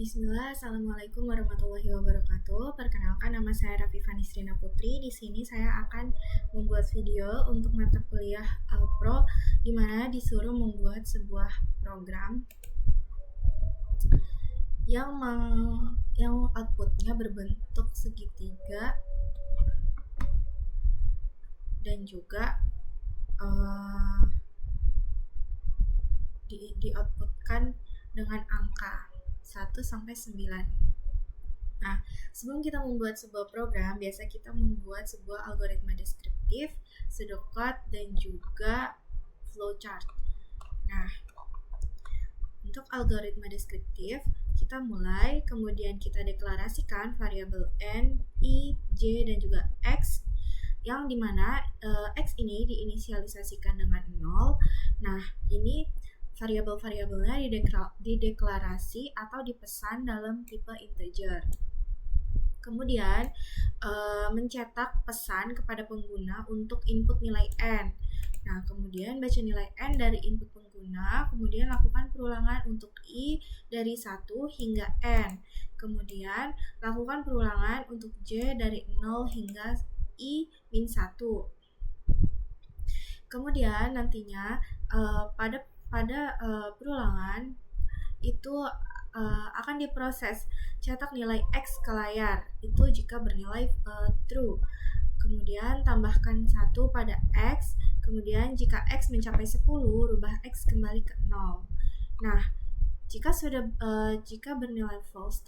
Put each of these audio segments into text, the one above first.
Bismillah, Assalamualaikum warahmatullahi wabarakatuh. Perkenalkan, nama saya Rafifah Nisrina Putri. Di sini saya akan membuat video untuk mata kuliah Alpro, di mana disuruh membuat sebuah program yang outputnya berbentuk segitiga dan juga di-outputkan dengan angka 1 sampai 9. Nah, sebelum kita membuat sebuah program, biasa kita membuat sebuah algoritma deskriptif, pseudocode, dan juga flowchart. Nah, untuk algoritma deskriptif, kita mulai, kemudian kita deklarasikan variabel n, i, j, dan juga x, yang dimana x ini diinisialisasikan dengan 0. Nah, ini variabel-variabelnya dideklarasi atau dipesan dalam tipe integer. Kemudian mencetak pesan kepada pengguna untuk input nilai n. Nah, kemudian baca nilai n dari input pengguna, kemudian lakukan perulangan untuk i dari 1 hingga n. Kemudian lakukan perulangan untuk j dari 0 hingga i min 1. Kemudian nantinya pada perulangan itu akan diproses cetak nilai x ke layar itu jika bernilai true. Kemudian tambahkan 1 pada x, kemudian jika x mencapai 10, rubah x kembali ke 0. Nah, jika bernilai false,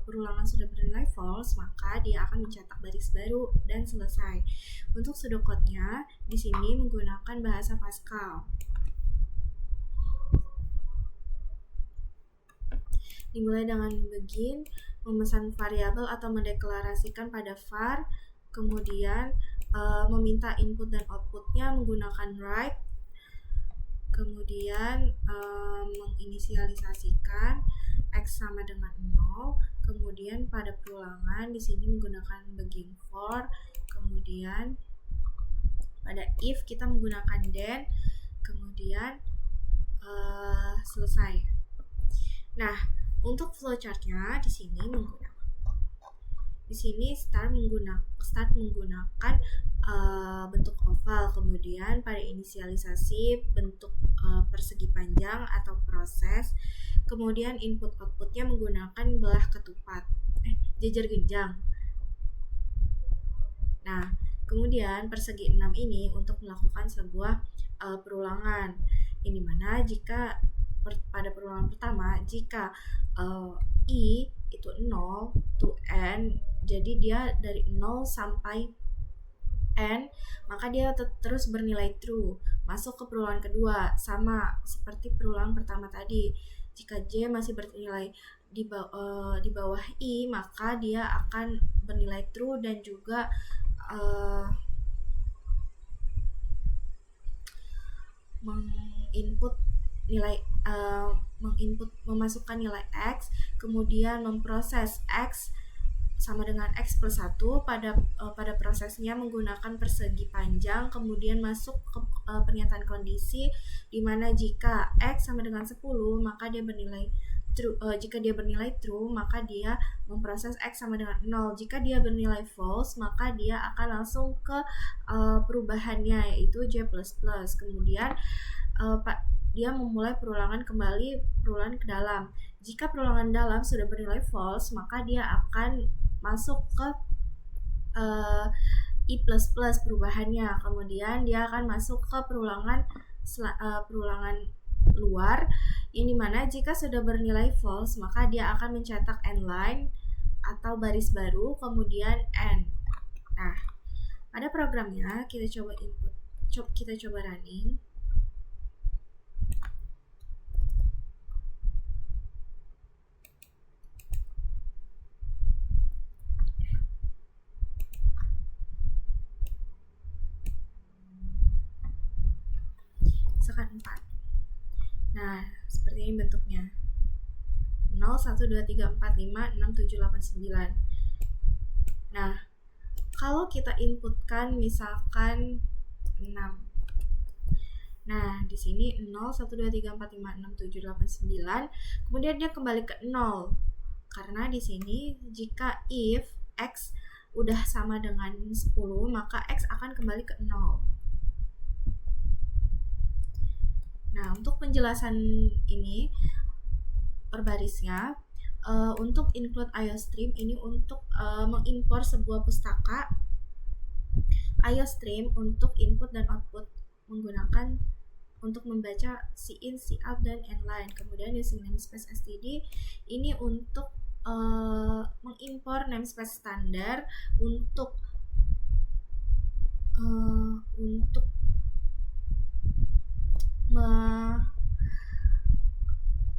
perulangan sudah bernilai false, maka dia akan mencetak baris baru dan selesai. Untuk pseudocode-nya di sini menggunakan bahasa Pascal. Dimulai dengan begin, memesan variabel atau mendeklarasikan pada var, kemudian meminta input dan outputnya menggunakan write, kemudian menginisialisasikan x sama dengan 0, kemudian pada perulangan di sini menggunakan begin for, kemudian pada if kita menggunakan then, kemudian selesai. Nah, untuk flowchartnya di sini start menggunakan bentuk oval, kemudian pada inisialisasi bentuk persegi panjang atau proses, kemudian input outputnya menggunakan belah ketupat jejer genjang. Nah, kemudian persegi 6 ini untuk melakukan sebuah perulangan, ini mana jika pada perulangan pertama, jika i itu 0 to n, jadi dia dari 0 sampai n, maka dia terus bernilai true. Masuk ke perulangan kedua, sama seperti perulangan pertama tadi. Jika j masih bernilai di bawah i, maka dia akan bernilai true dan juga memasukkan nilai x, kemudian memproses x sama dengan x plus 1 pada prosesnya menggunakan persegi panjang, kemudian masuk ke pernyataan kondisi di mana jika x sama dengan 10 maka dia bernilai true. Jika dia bernilai true, maka dia memproses x sama dengan 0. Jika dia bernilai false, maka dia akan langsung ke perubahannya, yaitu j++. Kemudian dia memulai perulangan ke dalam. Jika perulangan dalam sudah bernilai false, maka dia akan masuk ke i++ perubahannya. Kemudian dia akan masuk ke perulangan luar, ini mana jika sudah bernilai false, maka dia akan mencetak n line atau baris baru, kemudian n. Nah, pada programnya kita coba running. Misalkan 4. Nah, seperti ini bentuknya. 0, 1, 2, 3, 4, 5, 6, 7, 8, 9. Nah, kalau kita inputkan misalkan 6. Nah, di sini 0, 1, 2, 3, 4, 5, 6, 7, 8, 9. Kemudian dia kembali ke 0. Karena di sini jika if X udah sama dengan 10, maka X akan kembali ke 0. Nah, untuk penjelasan ini per barisnya, untuk include IOStream ini untuk mengimpor sebuah pustaka IOStream untuk input dan output menggunakan untuk membaca cin, cout, dan inline. Kemudian using namespace std ini untuk mengimpor namespace standar untuk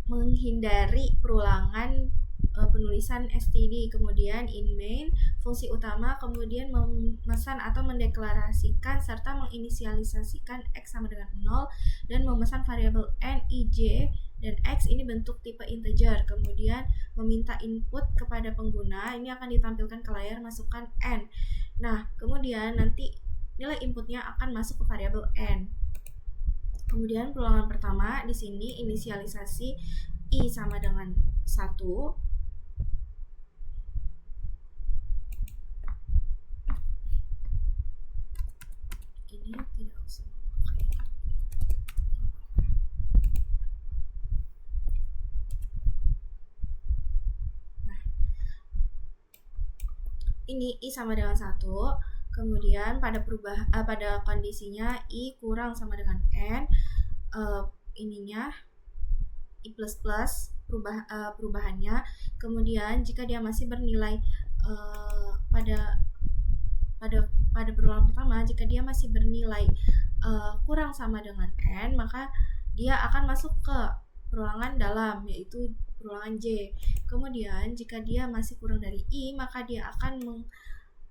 menghindari perulangan penulisan std. Kemudian in main fungsi utama kemudian memesan atau mendeklarasikan serta menginisialisasikan x sama dengan 0 dan memesan variabel n, ij, dan x ini bentuk tipe integer. Kemudian meminta input kepada pengguna, ini akan ditampilkan ke layar, masukkan n. Nah, kemudian nanti nilai inputnya akan masuk ke variabel n. Kemudian perulangan pertama di sini inisialisasi i sama dengan 1. Ini tidak usah memakai. Nah, ini i sama dengan 1. Kemudian pada kondisinya i kurang sama dengan n, ininya i plus plus perubahannya. Kemudian jika dia masih bernilai pada perulangan pertama, jika dia masih bernilai kurang sama dengan n, maka dia akan masuk ke perulangan dalam, yaitu perulangan j. Kemudian jika dia masih kurang dari i, maka dia akan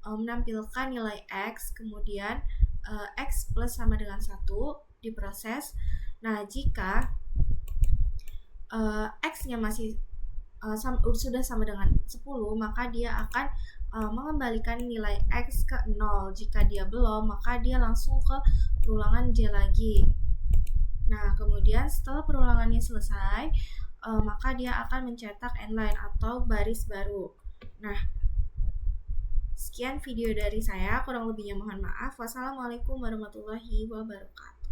menampilkan nilai x, kemudian x plus sama dengan 1 diproses. Nah, jika x-nya masih sudah sama dengan 10, maka dia akan mengembalikan nilai x ke 0. Jika dia belum, maka dia langsung ke perulangan j lagi. Nah, kemudian setelah perulangannya selesai, maka dia akan mencetak n-line atau baris baru. Nah, sekian video dari saya, kurang lebihnya mohon maaf. Wassalamualaikum warahmatullahi wabarakatuh.